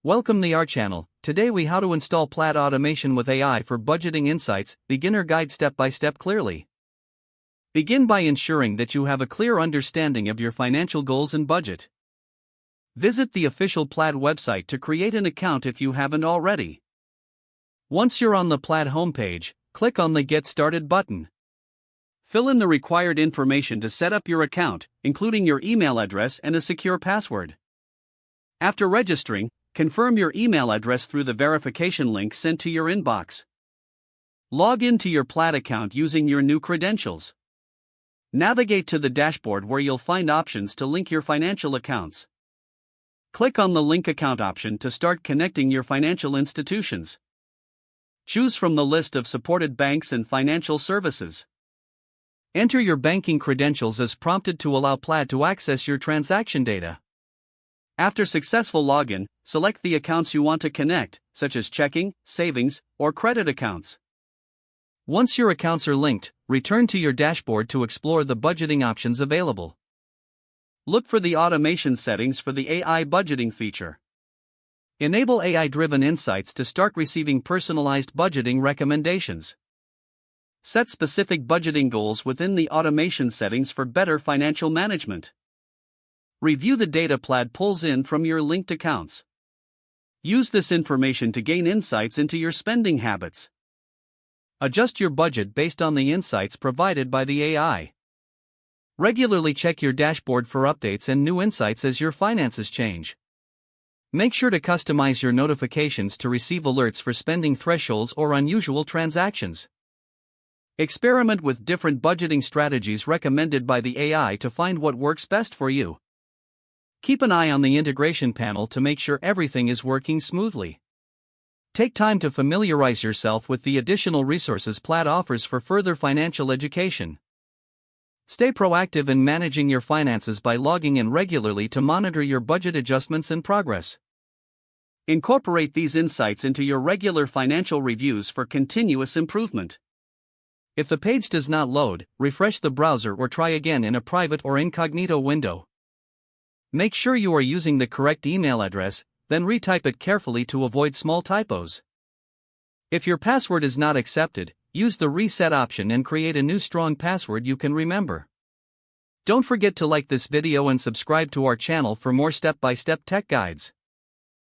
Welcome to our channel. Today we how to install Plaid automation with AI for budgeting insights, beginner guide step by step clearly. Begin by ensuring that you have a clear understanding of your financial goals and budget. Visit the official Plaid website to create an account if you haven't already. Once you're on the Plaid homepage, click on the Get Started button. Fill in the required information to set up your account, including your email address and a secure password. After registering, confirm your email address through the verification link sent to your inbox. Log into your Plaid account using your new credentials. Navigate to the dashboard where you'll find options to link your financial accounts. Click on the Link Account option to start connecting your financial institutions. Choose from the list of supported banks and financial services. Enter your banking credentials as prompted to allow Plaid to access your transaction data. After successful login, select the accounts you want to connect, such as checking, savings, or credit accounts. Once your accounts are linked, return to your dashboard to explore the budgeting options available. Look for the automation settings for the AI budgeting feature. Enable AI-driven insights to start receiving personalized budgeting recommendations. Set specific budgeting goals within the automation settings for better financial management. Review the data Plaid pulls in from your linked accounts. Use this information to gain insights into your spending habits. Adjust your budget based on the insights provided by the AI. Regularly check your dashboard for updates and new insights as your finances change. Make sure to customize your notifications to receive alerts for spending thresholds or unusual transactions. Experiment with different budgeting strategies recommended by the AI to find what works best for you. Keep an eye on the integration panel to make sure everything is working smoothly. Take time to familiarize yourself with the additional resources Plaid offers for further financial education. Stay proactive in managing your finances by logging in regularly to monitor your budget adjustments and progress. Incorporate these insights into your regular financial reviews for continuous improvement. If the page does not load, refresh the browser or try again in a private or incognito window. Make sure you are using the correct email address, then retype it carefully to avoid small typos. If your password is not accepted, use the reset option and create a new strong password you can remember. Don't forget to like this video and subscribe to our channel for more step-by-step tech guides.